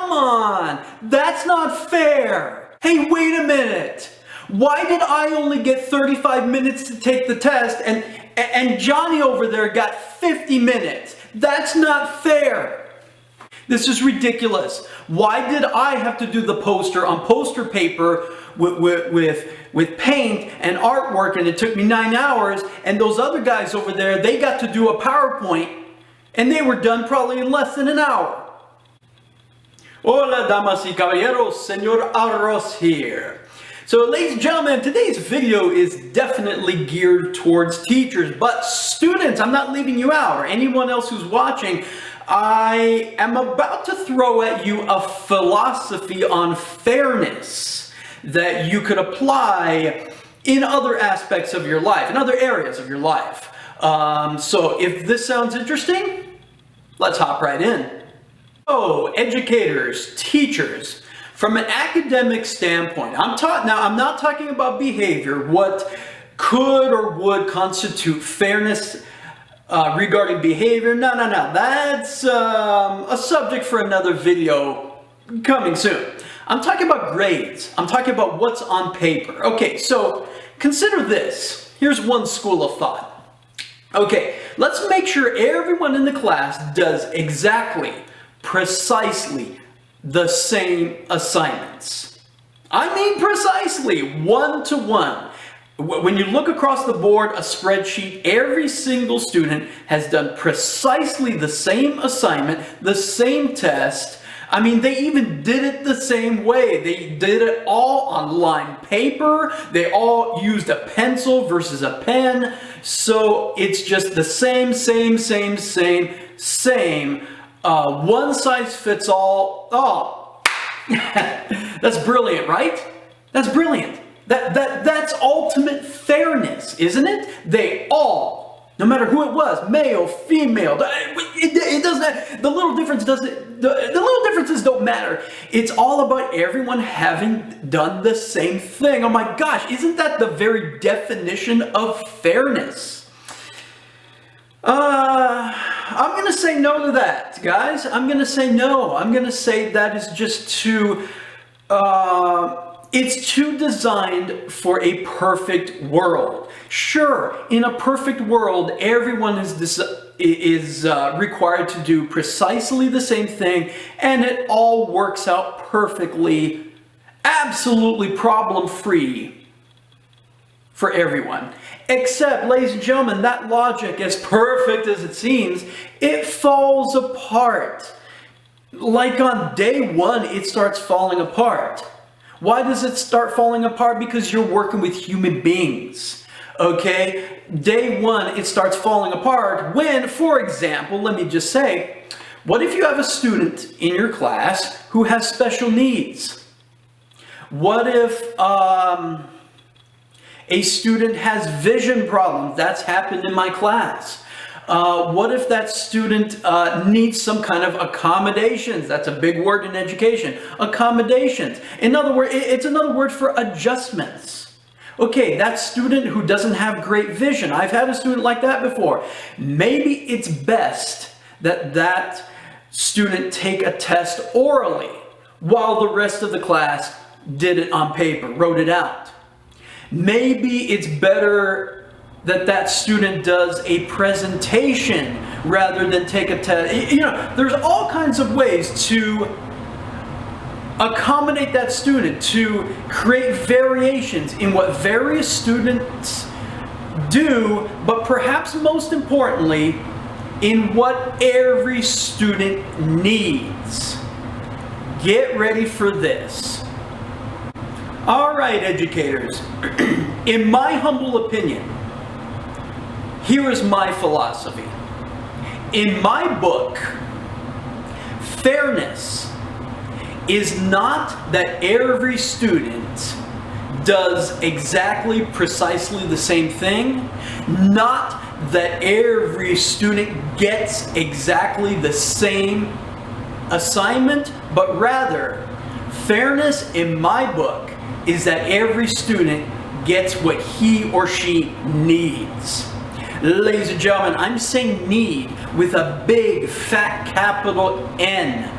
come on, that's not fair. Hey, wait a minute. Why did I only get 35 minutes to take the test and Johnny over there got 50 minutes? That's not fair. This is ridiculous. Why did I have to do the poster on poster paper with paint and artwork, and it took me 9 hours, and those other guys over there, they got to do a PowerPoint and they were done probably in less than an hour? Hola, damas y caballeros, Señor Arroz here. So, ladies and gentlemen, today's video is definitely geared towards teachers, but students, I'm not leaving you out, or anyone else who's watching. I am about to throw at you a philosophy on fairness that you could apply in other aspects of your life, in other areas of your life. So if this sounds interesting, let's hop right in. So, educators, teachers, from an academic standpoint, I'm not talking about behavior, what could or would constitute fairness regarding behavior. No. That's a subject for another video coming soon. I'm talking about grades. I'm talking about what's on paper. Okay, so consider this. Here's one school of thought. Okay, let's make sure everyone in the class does exactly, precisely the same assignments. I mean precisely, 1-to-1. When you look across the board, a spreadsheet, every single student has done precisely the same assignment, the same test. I mean, they even did it the same way. They did it all on lined paper. They all used a pencil versus a pen. So it's just the same. One size fits all. Oh, that's brilliant, right? That's brilliant. That's ultimate fairness, isn't it? They all, no matter who it was, male, female, it doesn't. The little differences don't matter. It's all about everyone having done the same thing. Oh my gosh, isn't that the very definition of fairness? I'm going to say no to that, guys. I'm going to say no. I'm going to say that is just too, it's too designed for a perfect world. Sure, in a perfect world, everyone is required to do precisely the same thing, and it all works out perfectly, absolutely problem-free for everyone. Except, ladies and gentlemen, that logic, as perfect as it seems, it falls apart. Like on day one, it starts falling apart. Why does it start falling apart? Because you're working with human beings. Okay? Day one, it starts falling apart when, for example, let me just say, what if you have a student in your class who has special needs? What if a student has vision problems? That's happened in my class. What if that student needs some kind of accommodations? That's a big word in education. Accommodations. In other words, it's another word for adjustments. Okay, that student who doesn't have great vision. I've had a student like that before. Maybe it's best that that student take a test orally while the rest of the class did it on paper, wrote it out. Maybe it's better that that student does a presentation rather than take a test. You know, there's all kinds of ways to accommodate that student, to create variations in what various students do, but perhaps most importantly, in what every student needs. Get ready for this. All right, educators, in my humble opinion, here is my philosophy. In my book, fairness is not that every student does exactly, precisely the same thing, not that every student gets exactly the same assignment, but rather, fairness in my book is that every student gets what he or she needs. Ladies and gentlemen, I'm saying need with a big fat capital N.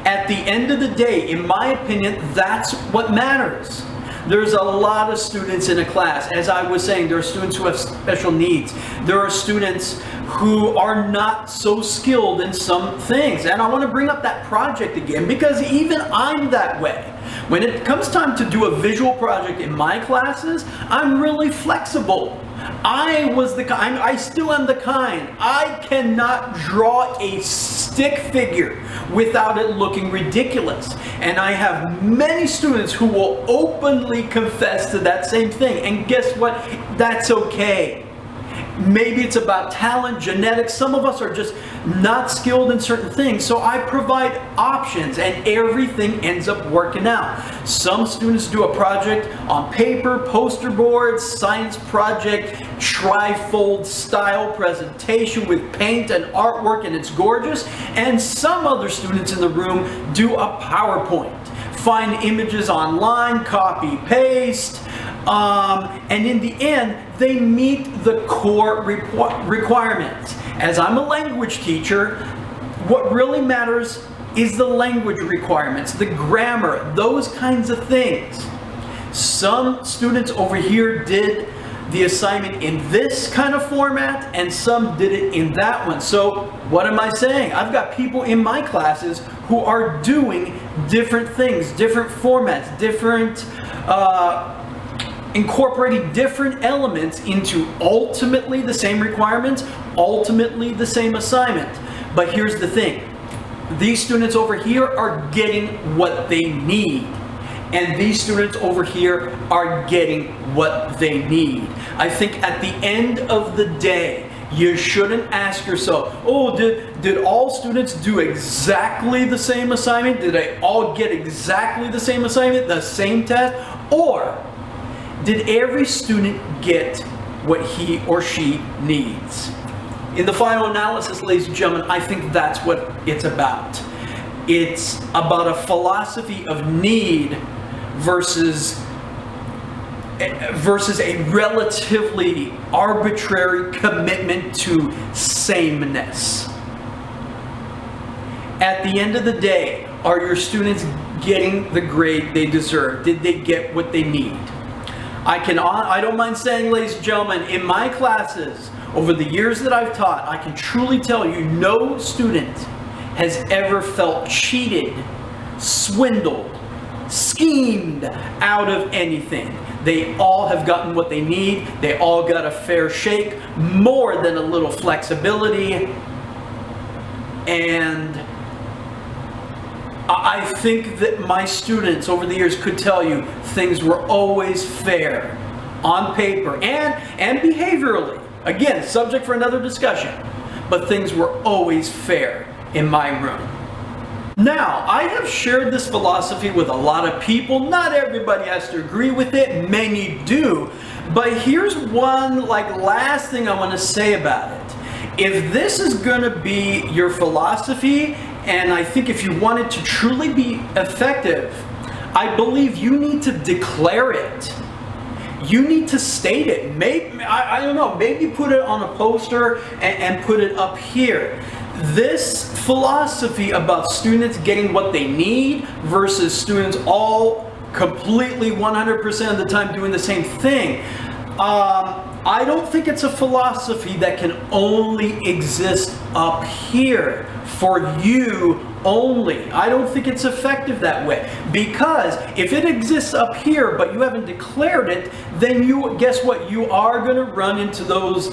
At the end of the day, in my opinion, that's what matters. There's a lot of students in a class. As I was saying, there are students who have special needs. There are students who are not so skilled in some things. And I want to bring up that project again, because even I'm that way. When it comes time to do a visual project in my classes, I'm really flexible. I still am the kind. I cannot draw a stick figure without it looking ridiculous. And I have many students who will openly confess to that same thing. And guess what? That's okay. Maybe it's about talent, genetics. Some of us are just not skilled in certain things. So I provide options and everything ends up working out. Some students do a project on paper, poster boards, science project, trifold style presentation with paint and artwork, and it's gorgeous. And some other students in the room do a PowerPoint. Find images online, copy, paste. And in the end, they meet the core requirements. As I'm a language teacher, what really matters is the language requirements, the grammar, those kinds of things. Some students over here did the assignment in this kind of format, and some did it in that one. So what am I saying? I've got people in my classes who are doing different things, different formats, different incorporating different elements into ultimately the same requirements, ultimately the same assignment. But here's the thing. These students over here are getting what they need. And these students over here are getting what they need. I think at the end of the day, you shouldn't ask yourself, oh, did all students do exactly the same assignment? Did they all get exactly the same assignment, the same test? Or did every student get what he or she needs? In the final analysis, ladies and gentlemen, I think that's what it's about. It's about a philosophy of need versus a relatively arbitrary commitment to sameness. At the end of the day, are your students getting the grade they deserve? Did they get what they need? I don't mind saying, ladies and gentlemen, in my classes, over the years that I've taught, I can truly tell you no student has ever felt cheated, swindled, schemed out of anything. They all have gotten what they need. They all got a fair shake, more than a little flexibility. And I think that my students over the years could tell you things were always fair on paper and behaviorally. Again, subject for another discussion. But things were always fair in my room. Now, I have shared this philosophy with a lot of people. Not everybody has to agree with it. Many do. But here's one last thing I want to say about it. If this is going to be your philosophy, and I think if you want it to truly be effective, I believe you need to declare it. You need to state it. Maybe, I don't know, maybe put it on a poster and put it up here. This philosophy about students getting what they need versus students all completely 100% of the time doing the same thing, I don't think it's a philosophy that can only exist up here for you only. I don't think it's effective that way, because if it exists up here but you haven't declared it, then guess what? You are going to run into those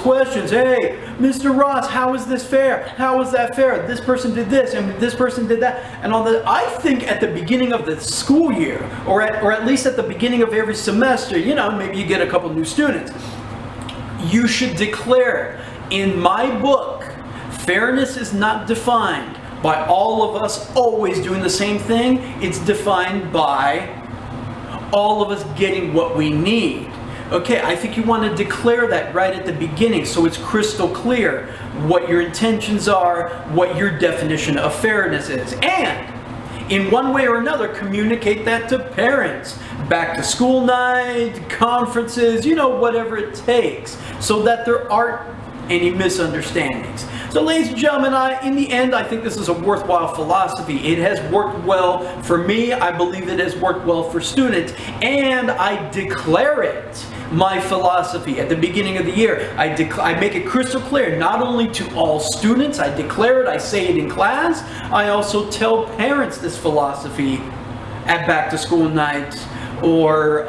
questions. Hey, Mr. Ross, how is this fair? How is that fair? This person did this and this person did that and all that. I think at the beginning of the school year, or at least at the beginning of every semester, maybe you get a couple new students, you should declare, in my book, fairness is not defined by all of us always doing the same thing. It's defined by all of us getting what we need. Okay, I think you want to declare that right at the beginning so it's crystal clear what your intentions are, what your definition of fairness is. And in one way or another, communicate that to parents. Back to school night, conferences, whatever it takes, so that there aren't any misunderstandings. So ladies and gentlemen, in the end, I think this is a worthwhile philosophy. It has worked well for me. I believe it has worked well for students. And I declare it my philosophy at the beginning of the year. I make it crystal clear, not only to all students, I declare it, I say it in class. I also tell parents this philosophy at back to school nights or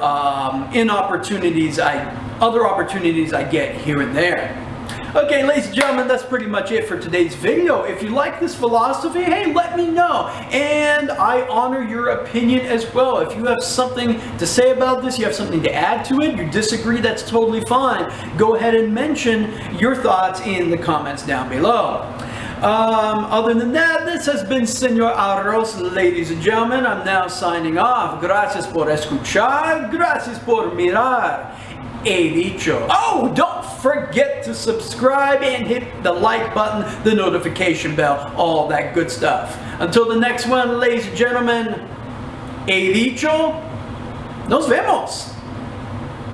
in other opportunities I get here and there. Okay, ladies and gentlemen, that's pretty much it for today's video. If you like this philosophy, hey, let me know. And I honor your opinion as well. If you have something to say about this, you have something to add to it, you disagree, that's totally fine. Go ahead and mention your thoughts in the comments down below. Other than that, this has been Senor Arroz, ladies and gentlemen. I'm now signing off. Gracias por escuchar. Gracias por mirar. He dicho. Oh, don't forget to subscribe and hit the like button, the notification bell, all that good stuff. Until the next one, ladies and gentlemen, he dicho. Nos vemos.